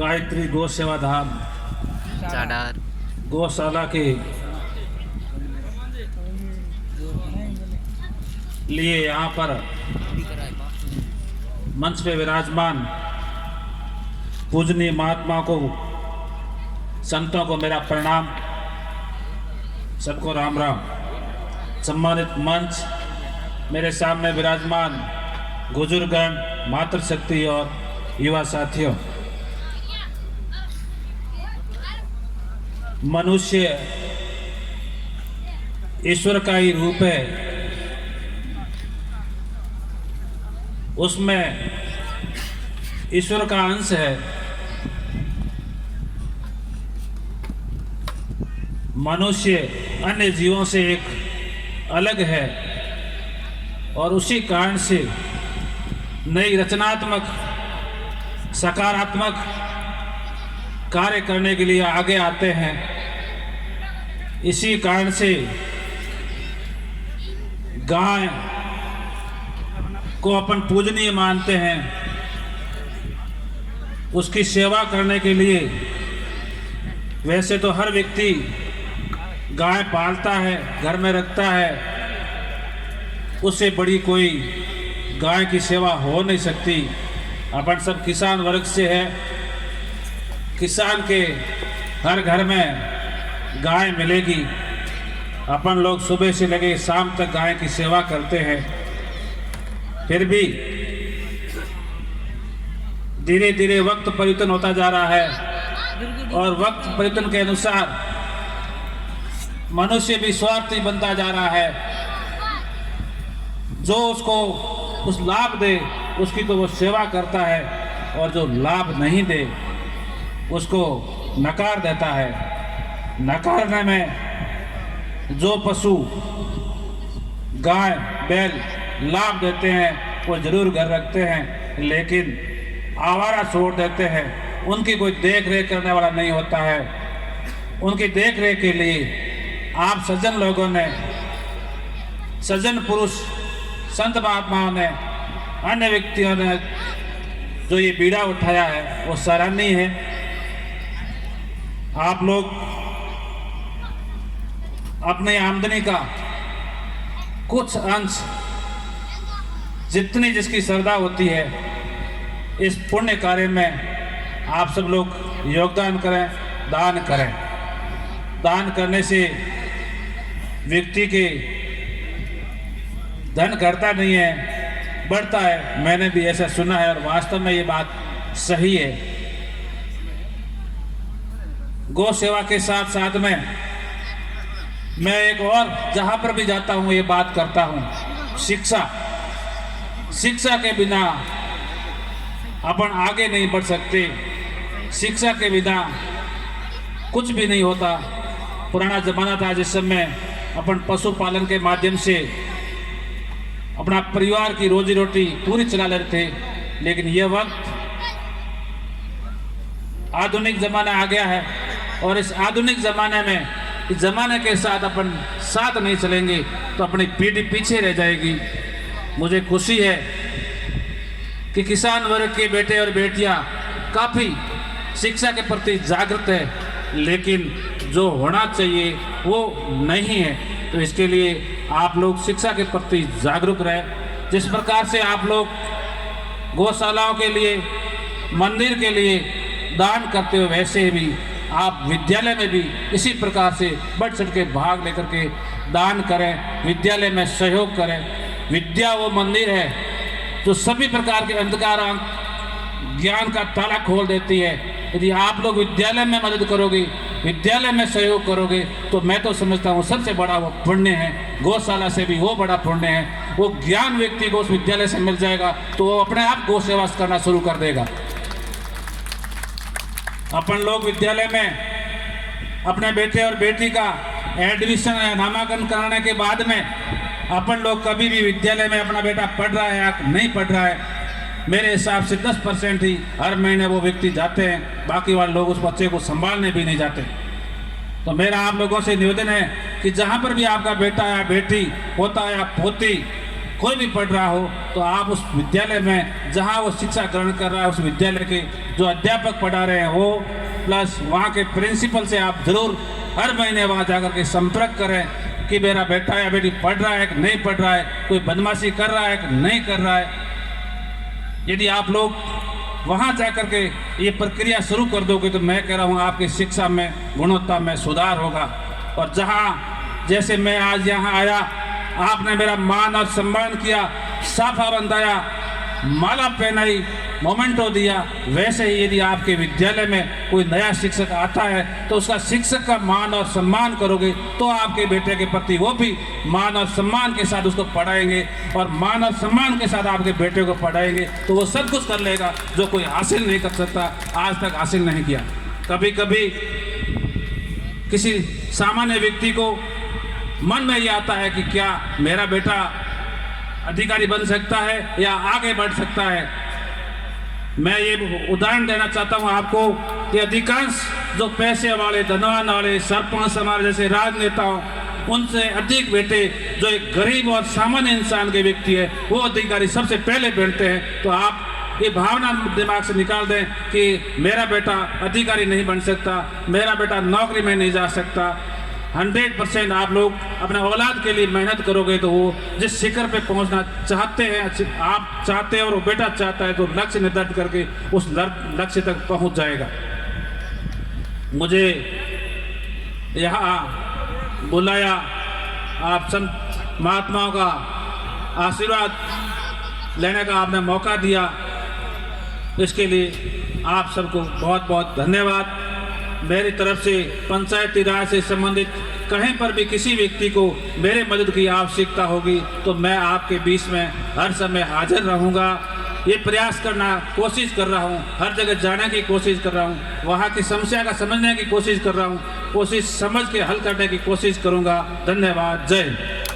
गायत्री गौ सेवा धाम चाडार गौशाला के लिए यहाँ पर मंच पे विराजमान पूजनीय महात्मा को, संतों को मेरा प्रणाम। सबको राम राम। सम्मानित मंच, मेरे सामने विराजमान बुजुर्गगण, मातृशक्ति और युवा साथियों, मनुष्य ईश्वर का ही रूप है। उसमें ईश्वर का अंश है। मनुष्य अन्य जीवों से एक अलग है और उसी कारण से नई रचनात्मक सकारात्मक कार्य करने के लिए आगे आते हैं। इसी कारण से गाय को अपन पूजनीय मानते हैं। उसकी सेवा करने के लिए वैसे तो हर व्यक्ति गाय पालता है, घर में रखता है, उससे बड़ी कोई गाय की सेवा हो नहीं सकती। अपन सब किसान वर्ग से है। किसान के हर घर में गाय मिलेगी। अपन लोग सुबह से लगे शाम तक गाय की सेवा करते हैं। फिर भी धीरे धीरे वक्त परिवर्तन होता जा रहा है और वक्त परिवर्तन के अनुसार मनुष्य भी स्वार्थी बनता जा रहा है। जो उसको उस लाभ दे उसकी तो वो सेवा करता है और जो लाभ नहीं दे उसको नकार देता है। नकारने में जो पशु गाय बैल लाभ देते हैं वो जरूर घर रखते हैं, लेकिन आवारा छोड़ देते हैं। उनकी कोई देख रेख करने वाला नहीं होता है। उनकी देख रेख के लिए आप सज्जन लोगों ने, सज्जन पुरुष, संत महात्माओं ने, अन्य व्यक्तियों ने जो ये बीड़ा उठाया है वो सराहनीय है। आप लोग अपनी आमदनी का कुछ अंश, जितनी जिसकी श्रद्धा होती है, इस पुण्य कार्य में आप सब लोग योगदान करें, दान करें। दान करने से व्यक्ति के धन घटता नहीं है, बढ़ता है। मैंने भी ऐसा सुना है और वास्तव में ये बात सही है। गौ सेवा के साथ साथ में मैं एक और जहां पर भी जाता हूं ये बात करता हूं, शिक्षा के बिना अपन आगे नहीं बढ़ सकते। शिक्षा के बिना कुछ भी नहीं होता। पुराना जमाना था जिस समय अपन पशुपालन के माध्यम से अपना परिवार की रोजी रोटी पूरी चला लेते थे, लेकिन यह वक्त आधुनिक जमाना आ गया है और इस आधुनिक जमाने में, इस जमाने के साथ अपन साथ नहीं चलेंगे तो अपनी पीढ़ी पीछे रह जाएगी। मुझे खुशी है कि किसान वर्ग के बेटे और बेटियां काफ़ी शिक्षा के प्रति जागृत है, लेकिन जो होना चाहिए वो नहीं है। तो इसके लिए आप लोग शिक्षा के प्रति जागरूक रहे। जिस प्रकार से आप लोग गौशालाओं के लिए, मंदिर के लिए दान करते हो, वैसे भी आप विद्यालय में भी इसी प्रकार से बढ़ चढ़ के भाग लेकर के दान करें, विद्यालय में सहयोग करें। विद्या वो मंदिर है जो सभी प्रकार के अंधकार ज्ञान का ताला खोल देती है। यदि आप लोग विद्यालय में मदद करोगे, विद्यालय में सहयोग करोगे, तो मैं तो समझता हूँ सबसे बड़ा वो पुण्य है। गौशाला से भी वो बड़ा पुण्य है। वो ज्ञान व्यक्ति को उस विद्यालय से मिल जाएगा तो वो अपने आप गौ सेवा करना शुरू कर देगा। अपन लोग विद्यालय में अपने बेटे और बेटी का एडमिशन या नामांकन कराने के बाद में अपन लोग कभी भी विद्यालय में अपना बेटा पढ़ रहा है या नहीं पढ़ रहा है, मेरे हिसाब से 10% ही हर महीने वो व्यक्ति जाते हैं। बाकी वाले लोग उस बच्चे को संभालने भी नहीं जाते। तो मेरा आप लोगों से निवेदन है कि जहाँ पर भी आपका बेटा या बेटी, पोता या पोती कोई भी पढ़ रहा हो तो आप उस विद्यालय में जहाँ वो शिक्षा ग्रहण कर रहा है उस विद्यालय के जो अध्यापक पढ़ा रहे हैं वो प्लस वहाँ के प्रिंसिपल से आप ज़रूर हर महीने वहाँ जाकर के संपर्क करें कि मेरा बेटा या बेटी पढ़ रहा है कि नहीं पढ़ रहा है, कोई बदमाशी कर रहा है कि नहीं कर रहा है। यदि आप लोग वहाँ जाकर के ये प्रक्रिया शुरू कर दोगे तो मैं कह रहा हूँ आपकी शिक्षा में गुणवत्ता में सुधार होगा। और जहाँ जैसे मैं आज यहाँ आया, आपने मेरा मान और सम्मान किया, साफा बंधाया, माला पहनाई, मोमेंटो दिया, वैसे ही यदि आपके विद्यालय में कोई नया शिक्षक आता है तो उसका शिक्षक का मान और सम्मान करोगे तो आपके बेटे के प्रति वो भी मान और सम्मान के साथ उसको पढ़ाएंगे और मान और सम्मान के साथ आपके बेटे को पढ़ाएंगे तो वो सब कुछ कर लेगा जो कोई हासिल नहीं कर सकता, आज तक हासिल नहीं किया। कभी कभी किसी सामान्य व्यक्ति को मन में ये आता है कि क्या मेरा बेटा अधिकारी बन सकता है या आगे बढ़ सकता है। मैं ये उदाहरण देना चाहता हूँ आपको कि अधिकांश जो पैसे वाले, धनवान वाले, सरपंच हमारे जैसे राजनेताओं, उनसे अधिक बेटे जो एक गरीब और सामान्य इंसान के व्यक्ति है वो अधिकारी सबसे पहले बनते हैं। तो आप ये भावना दिमाग से निकाल दें कि मेरा बेटा अधिकारी नहीं बन सकता, मेरा बेटा नौकरी में नहीं जा सकता। 100% आप लोग अपने औलाद के लिए मेहनत करोगे तो वो जिस शिखर पे पहुंचना चाहते हैं, आप चाहते हैं और वो बेटा चाहता है तो लक्ष्य निर्धारित करके उस लक्ष्य तक पहुंच जाएगा। मुझे यहाँ बुलाया, आप संत महात्माओं का आशीर्वाद लेने का आपने मौका दिया, इसके लिए आप सबको बहुत बहुत धन्यवाद। मेरी तरफ से पंचायती राज से संबंधित कहीं पर भी किसी व्यक्ति को मेरे मदद की आवश्यकता होगी तो मैं आपके बीच में हर समय हाजिर रहूँगा। ये प्रयास करना कोशिश कर रहा हूँ, हर जगह जाने की कोशिश कर रहा हूँ, वहाँ की समस्या का समझने की कोशिश कर रहा हूँ, कोशिश समझ के हल करने की कोशिश करूँगा। धन्यवाद। जय हिंद।